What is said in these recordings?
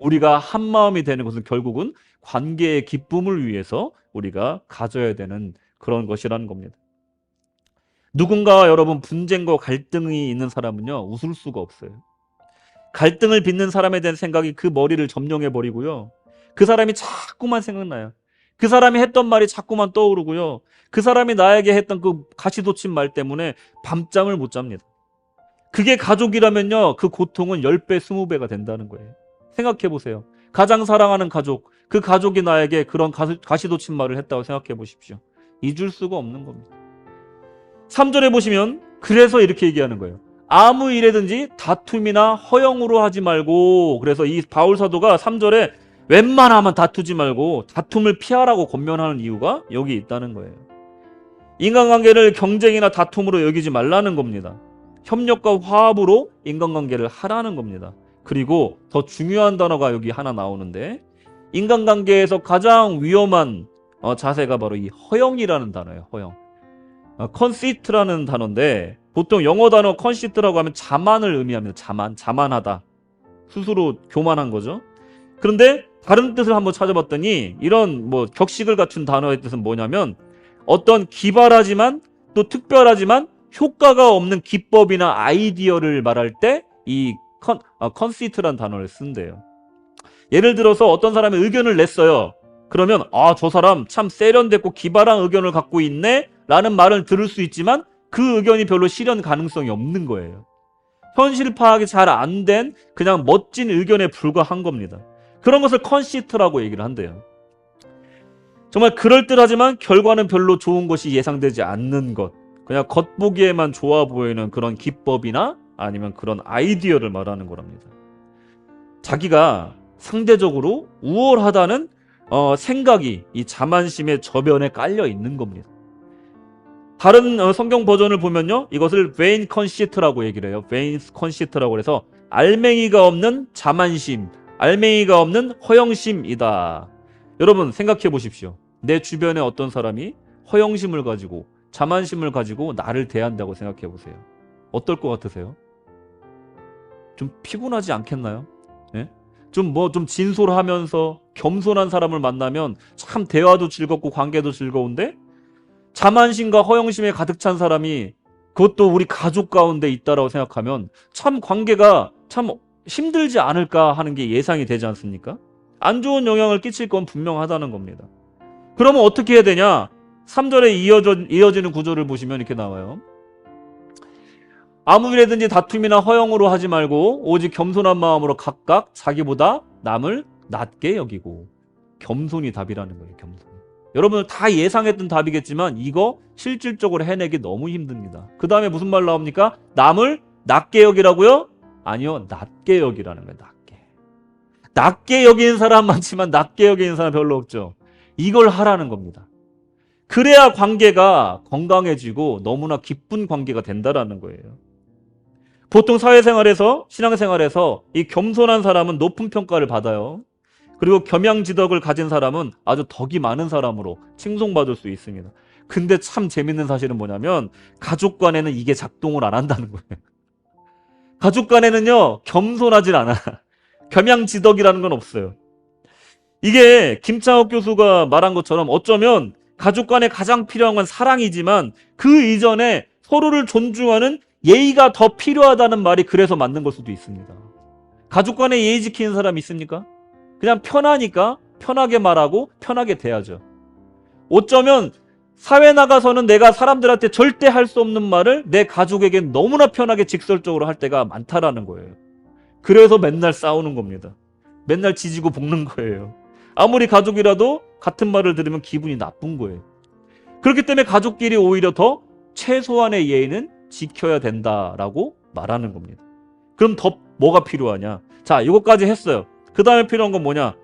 우리가 한 마음이 되는 것은 결국은 관계의 기쁨을 위해서 우리가 가져야 되는 그런 것이라는 겁니다. 누군가와 여러분 분쟁과 갈등이 있는 사람은요, 웃을 수가 없어요. 갈등을 빚는 사람에 대한 생각이 그 머리를 점령해 버리고요. 그 사람이 자꾸만 생각나요. 그 사람이 했던 말이 자꾸만 떠오르고요. 그 사람이 나에게 했던 그 가시돋친 말 때문에 밤잠을 못 잡니다. 그게 가족이라면요, 그 고통은 10배, 20배가 된다는 거예요. 생각해 보세요. 가장 사랑하는 가족, 그 가족이 나에게 그런 가시돋친 말을 했다고 생각해 보십시오. 잊을 수가 없는 겁니다. 3절에 보시면 그래서 이렇게 얘기하는 거예요. 아무 일에든지 다툼이나 허영으로 하지 말고, 그래서 이 바울 사도가 3절에 웬만하면 다투지 말고 다툼을 피하라고 권면하는 이유가 여기 있다는 거예요. 인간관계를 경쟁이나 다툼으로 여기지 말라는 겁니다. 협력과 화합으로 인간관계를 하라는 겁니다. 그리고 더 중요한 단어가 여기 하나 나오는데, 인간관계에서 가장 위험한 자세가 바로 이 허영이라는 단어예요. 허영. 컨시트라는 단어인데, 보통 영어 단어 컨시트라고 하면 자만을 의미합니다. 자만하다. 스스로 교만한 거죠. 그런데 다른 뜻을 한번 찾아봤더니, 이런 격식을 갖춘 단어의 뜻은 뭐냐면, 어떤 기발하지만 또 특별하지만 효과가 없는 기법이나 아이디어를 말할 때 이 컨시트라는 단어를 쓴대요. 예를 들어서 어떤 사람이 의견을 냈어요. 그러면 저 사람 참 세련됐고 기발한 의견을 갖고 있네 라는 말을 들을 수 있지만 그 의견이 별로 실현 가능성이 없는 거예요. 현실 파악이 잘 안 된 그냥 멋진 의견에 불과한 겁니다. 그런 것을 컨시트라고 얘기를 한대요. 정말 그럴듯하지만 결과는 별로 좋은 것이 예상되지 않는 것, 그냥 겉보기에만 좋아 보이는 그런 기법이나 아니면 그런 아이디어를 말하는 거랍니다. 자기가 상대적으로 우월하다는 생각이 이 자만심의 저변에 깔려 있는 겁니다. 다른 성경 버전을 보면요, 이것을 vain concit라고 얘기를 해요. vain concit라고 해서 알맹이가 없는 자만심, 알맹이가 없는 허영심이다. 여러분 생각해 보십시오. 내 주변에 어떤 사람이 허영심을 가지고 자만심을 가지고 나를 대한다고 생각해 보세요. 어떨 것 같으세요? 좀 피곤하지 않겠나요? 예? 좀 진솔하면서 겸손한 사람을 만나면 참 대화도 즐겁고 관계도 즐거운데, 자만심과 허영심에 가득 찬 사람이 그것도 우리 가족 가운데 있다라고 생각하면 참 관계가 참 힘들지 않을까 하는 게 예상이 되지 않습니까? 안 좋은 영향을 끼칠 건 분명하다는 겁니다. 그러면 어떻게 해야 되냐? 3절에 이어지는 구조를 보시면 이렇게 나와요. 아무 일에든지 다툼이나 허영으로 하지 말고 오직 겸손한 마음으로 각각 자기보다 남을 낮게 여기고. 겸손이 답이라는 거예요. 겸손. 여러분 다 예상했던 답이겠지만 이거 실질적으로 해내기 너무 힘듭니다. 그 다음에 무슨 말 나옵니까? 남을 낮게 여기라고요? 아니요, 낮게 여기라는 거예요. 낮게 여기는 사람 많지만 낮게 여기는 사람 별로 없죠. 이걸 하라는 겁니다. 그래야 관계가 건강해지고 너무나 기쁜 관계가 된다라는 거예요. 보통 사회생활에서, 신앙생활에서 이 겸손한 사람은 높은 평가를 받아요. 그리고 겸양지덕을 가진 사람은 아주 덕이 많은 사람으로 칭송받을 수 있습니다. 근데 참 재밌는 사실은 뭐냐면 가족 간에는 이게 작동을 안 한다는 거예요. 가족 간에는요, 겸손하질 않아. 겸양지덕이라는 건 없어요. 이게 김창옥 교수가 말한 것처럼 어쩌면 가족 간에 가장 필요한 건 사랑이지만 그 이전에 서로를 존중하는 예의가 더 필요하다는 말이 그래서 맞는 걸 수도 있습니다. 가족 간에 예의 지키는 사람 있습니까? 그냥 편하니까 편하게 말하고 편하게 대하죠. 어쩌면 사회 나가서는 내가 사람들한테 절대 할 수 없는 말을 내 가족에게 너무나 편하게 직설적으로 할 때가 많다라는 거예요. 그래서 맨날 싸우는 겁니다. 맨날 지지고 볶는 거예요. 아무리 가족이라도 같은 말을 들으면 기분이 나쁜 거예요. 그렇기 때문에 가족끼리 오히려 더 최소한의 예의는 지켜야 된다라고 말하는 겁니다. 그럼 더 뭐가 필요하냐? 자, 이것까지 했어요. 그 다음에 필요한 건 뭐냐?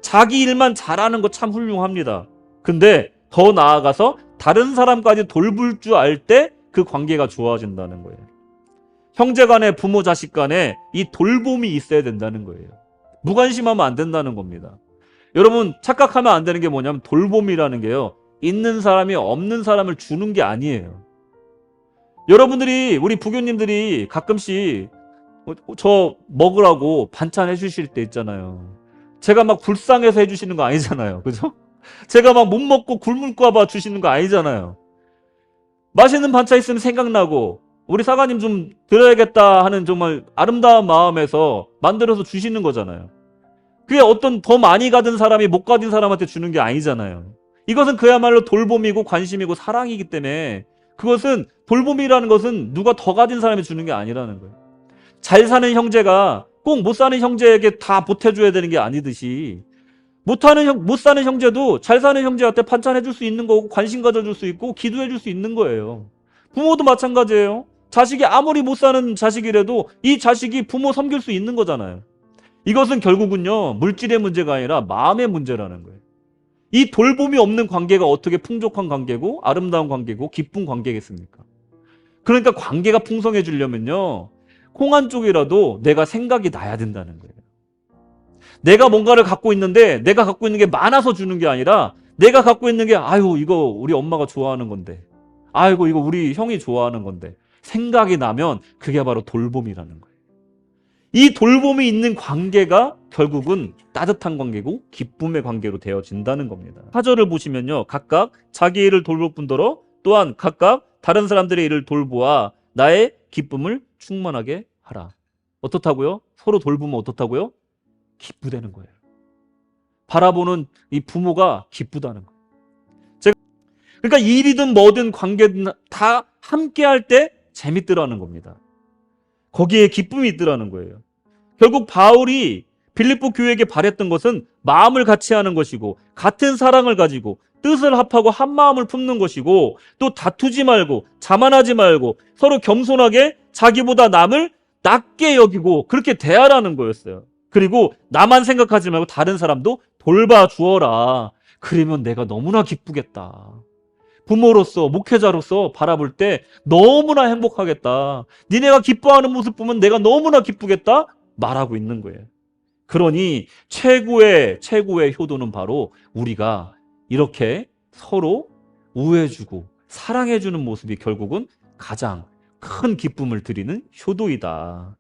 자기 일만 잘하는 거 참 훌륭합니다. 근데 더 나아가서 다른 사람까지 돌볼 줄 알 때 그 관계가 좋아진다는 거예요. 형제 간에, 부모 자식 간에 이 돌봄이 있어야 된다는 거예요. 무관심하면 안 된다는 겁니다. 여러분 착각하면 안 되는 게 뭐냐면 돌봄이라는 게요, 있는 사람이 없는 사람을 주는 게 아니에요. 여러분들이, 우리 부교님들이 가끔씩 저 먹으라고 반찬 해주실 때 있잖아요. 제가 막 불쌍해서 해주시는 거 아니잖아요. 그죠? 제가 막 못 먹고 굶을까 봐 주시는 거 아니잖아요. 맛있는 반찬 있으면 생각나고 우리 사관님 좀 드려야겠다 하는 정말 아름다운 마음에서 만들어서 주시는 거잖아요. 그게 어떤 더 많이 가진 사람이 못 가진 사람한테 주는 게 아니잖아요. 이것은 그야말로 돌봄이고 관심이고 사랑이기 때문에 그것은 돌봄이라는 것은 누가 더 가진 사람이 주는 게 아니라는 거예요. 잘 사는 형제가 꼭 못 사는 형제에게 다 보태줘야 되는 게 아니듯이 못 사는 형제도 잘 사는 형제한테 반찬해줄 수 있는 거고 관심 가져줄 수 있고 기도해줄 수 있는 거예요. 부모도 마찬가지예요. 자식이 아무리 못 사는 자식이라도 이 자식이 부모 섬길 수 있는 거잖아요. 이것은 결국은요 물질의 문제가 아니라 마음의 문제라는 거예요. 이 돌봄이 없는 관계가 어떻게 풍족한 관계고 아름다운 관계고 기쁜 관계겠습니까? 그러니까 관계가 풍성해지려면요 콩 한 쪽이라도 내가 생각이 나야 된다는 거예요. 내가 뭔가를 갖고 있는데 내가 갖고 있는 게 많아서 주는 게 아니라 내가 갖고 있는 게 아유 이거 우리 엄마가 좋아하는 건데 아이고 이거 우리 형이 좋아하는 건데 생각이 나면 그게 바로 돌봄이라는 거예요. 이 돌봄이 있는 관계가 결국은 따뜻한 관계고 기쁨의 관계로 되어진다는 겁니다. 사절을 보시면요 각각 자기 일을 돌볼 뿐더러 또한 각각 다른 사람들의 일을 돌보아 나의 기쁨을 충만하게 하라. 어떻다고요? 서로 돌보면 어떻다고요? 기쁘다는 거예요. 바라보는 이 부모가 기쁘다는 거예요. 그러니까 일이든 뭐든 관계든 다 함께 할 때 재밌더라는 겁니다. 거기에 기쁨이 있더라는 거예요. 결국 바울이 빌립보 교회에게 바랬던 것은 마음을 같이 하는 것이고 같은 사랑을 가지고 뜻을 합하고 한 마음을 품는 것이고 또 다투지 말고 자만하지 말고 서로 겸손하게 자기보다 남을 낮게 여기고 그렇게 대하라는 거였어요. 그리고 나만 생각하지 말고 다른 사람도 돌봐주어라. 그러면 내가 너무나 기쁘겠다. 부모로서 목회자로서 바라볼 때 너무나 행복하겠다. 니네가 기뻐하는 모습 보면 내가 너무나 기쁘겠다 말하고 있는 거예요. 그러니 최고의 효도는 바로 우리가 이렇게 서로 우애해주고 사랑해주는 모습이 결국은 가장 큰 기쁨을 드리는 효도이다.